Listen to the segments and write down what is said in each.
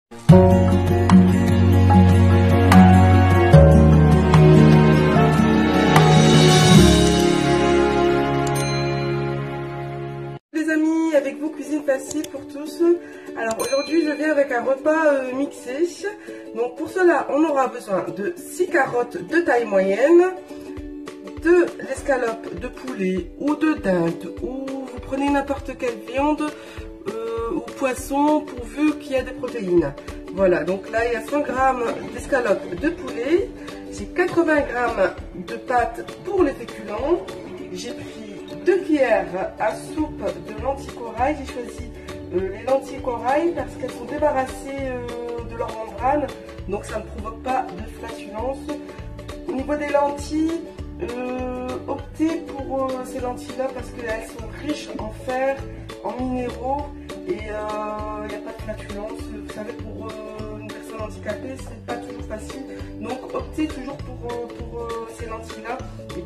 Les amis, avec vous Cuisine Facile pour tous. Alors aujourd'hui je viens avec un repas mixé. Donc pour cela on aura besoin de 6 carottes de taille moyenne, de l'escalope de poulet ou de dinde, ou vous prenez n'importe quelle viande ou poisson pourvu qu'il y a des protéines. Voilà, donc là il y a 100 g d'escalope de poulet, j'ai 80 g de pâtes pour les féculents, j'ai pris 2 cuillères à soupe de lentilles corail. J'ai choisi les lentilles corail parce qu'elles sont débarrassées de leur membrane, donc ça ne provoque pas de flatulence. Au niveau des lentilles, optez pour ces lentilles-là parce qu'elles sont riches en fer, en minéraux et il n'y a pas de flatulence. Vous savez, pour une personne handicapée, c'est pas toujours facile. Donc optez toujours pour ces lentilles-là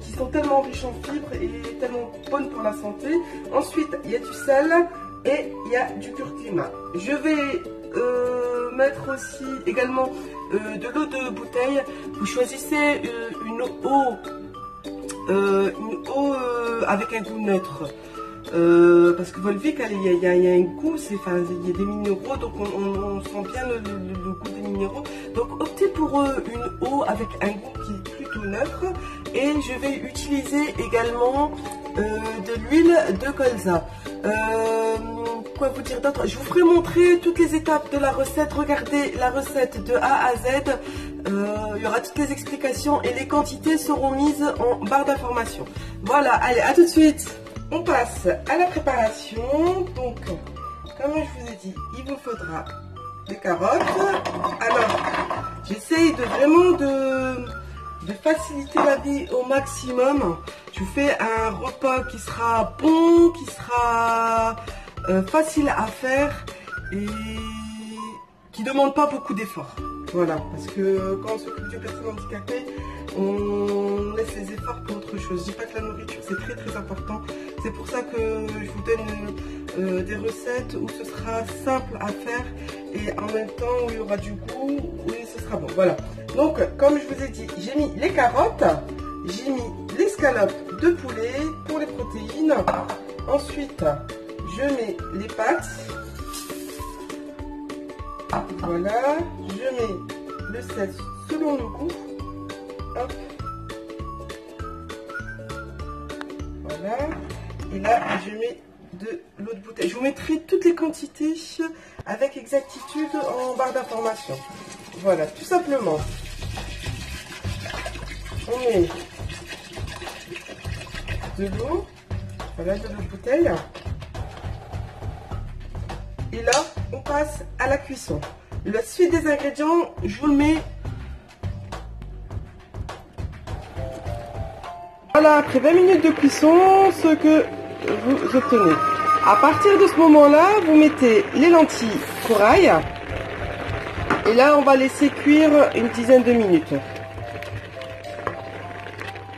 qui sont tellement riches en fibres et tellement bonnes pour la santé. Ensuite, il y a du sel et il y a du curcuma. Je vais mettre aussi également de l'eau de bouteille. Vous choisissez une eau avec un goût neutre. Parce que Volvic, il y a un goût, il y a des minéraux, donc on sent bien le goût des minéraux. Donc optez pour une eau avec un goût qui est plutôt neutre. Et je vais utiliser également de l'huile de colza. Quoi vous dire d'autre? Je vous ferai montrer toutes les étapes de la recette. Regardez la recette de A à Z. Il y aura toutes les explications et les quantités seront mises en barre d'information. Voilà, allez, à tout de suite. On passe à la préparation. Donc, comme je vous ai dit, il vous faudra des carottes. Alors, j'essaye vraiment de faciliter la vie au maximum. Je vous fais un repas qui sera bon, qui sera facile à faire et qui ne demande pas beaucoup d'efforts. Voilà, parce que quand on s'occupe d'une personne handicapée, on laisse les efforts pour autre chose. Je dis pas que la nourriture c'est très important. C'est pour ça que je vous donne des recettes où ce sera simple à faire et en même temps où il y aura du goût, où ce sera bon. Voilà. Donc comme je vous ai dit, j'ai mis les carottes, j'ai mis l'escalope de poulet pour les protéines. Ensuite, je mets les pâtes. Voilà, je mets le sel selon le goût. Hop. Voilà. Et là, je mets de l'eau de bouteille. Je vous mettrai toutes les quantités avec exactitude en barre d'information. Voilà, tout simplement. On met de l'eau. Voilà, de l'eau de bouteille. Et là, on passe à la cuisson. La suite des ingrédients, je vous le mets. Voilà, après 20 minutes de cuisson, ce que vous obtenez. À partir de ce moment-là, vous mettez les lentilles corail. Et là, on va laisser cuire une dizaine de minutes.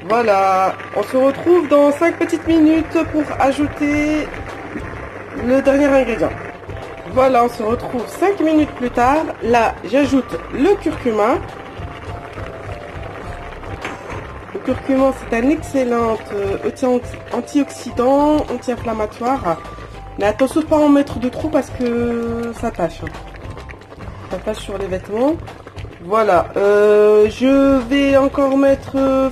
Voilà, on se retrouve dans 5 petites minutes pour ajouter le dernier ingrédient. Voilà, on se retrouve 5 minutes plus tard. Là, j'ajoute le curcuma. Le curcuma, c'est un excellent antioxydant, anti-inflammatoire. Mais attention de ne pas en mettre de trop parce que ça tâche. Ça tâche sur les vêtements. Voilà, je vais encore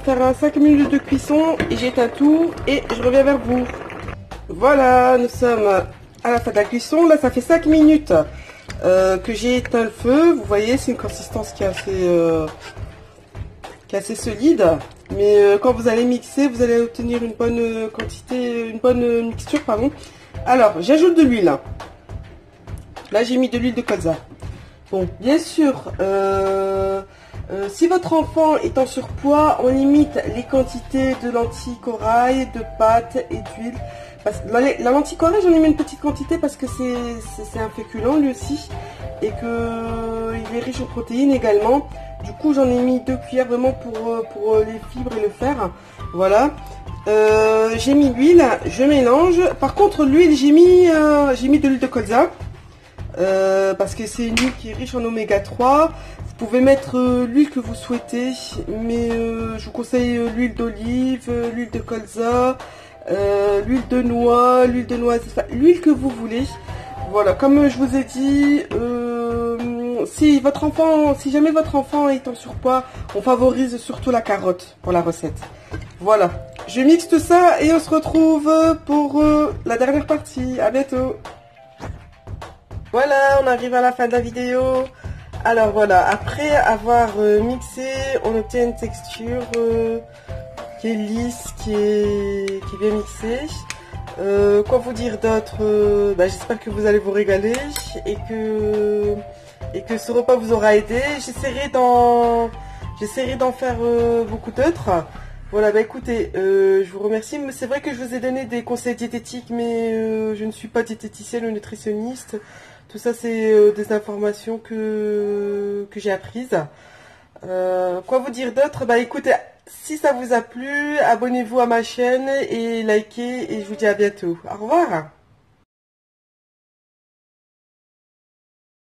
faire un 5 minutes de cuisson et j'éteins tout et je reviens vers vous. Voilà, nous sommes à la fin de la cuisson. Là, ça fait 5 minutes que j'ai éteint le feu. Vous voyez, c'est une consistance qui est assez solide. Mais quand vous allez mixer, vous allez obtenir une bonne quantité, une bonne mixture, pardon. Alors, j'ajoute de l'huile. Là, j'ai mis de l'huile de colza. Bon, bien sûr, si votre enfant est en surpoids, on limite les quantités de lentilles corail, de pâtes et d'huile. La lentille corail, j'en ai mis une petite quantité parce que c'est un féculent lui aussi et qu'il est riche en protéines également. Du coup, j'en ai mis 2 cuillères vraiment pour les fibres et le fer. Voilà. J'ai mis l'huile, je mélange. Par contre, l'huile, j'ai mis de l'huile de colza. parce que c'est une huile qui est riche en oméga 3. Vous pouvez mettre l'huile que vous souhaitez, mais je vous conseille l'huile d'olive, l'huile de colza, l'huile de noix, l'huile de noisette, enfin, l'huile que vous voulez. Voilà, comme je vous ai dit, si jamais votre enfant est en surpoids, on favorise surtout la carotte pour la recette. Voilà, je mixe tout ça et on se retrouve pour la dernière partie. À bientôt. Voilà, on arrive à la fin de la vidéo. Alors voilà, après avoir mixé, on obtient une texture qui est lisse, qui est bien mixée. Quoi vous dire d'autre, j'espère que vous allez vous régaler et que ce repas vous aura aidé. J'essaierai d'en faire beaucoup d'autres. Voilà, écoutez, je vous remercie. C'est vrai que je vous ai donné des conseils diététiques, mais je ne suis pas diététicienne ou nutritionniste. Tout ça, c'est des informations que j'ai apprises. Quoi vous dire d'autre? Écoutez, si ça vous a plu, abonnez-vous à ma chaîne et likez. Et je vous dis à bientôt. Au revoir.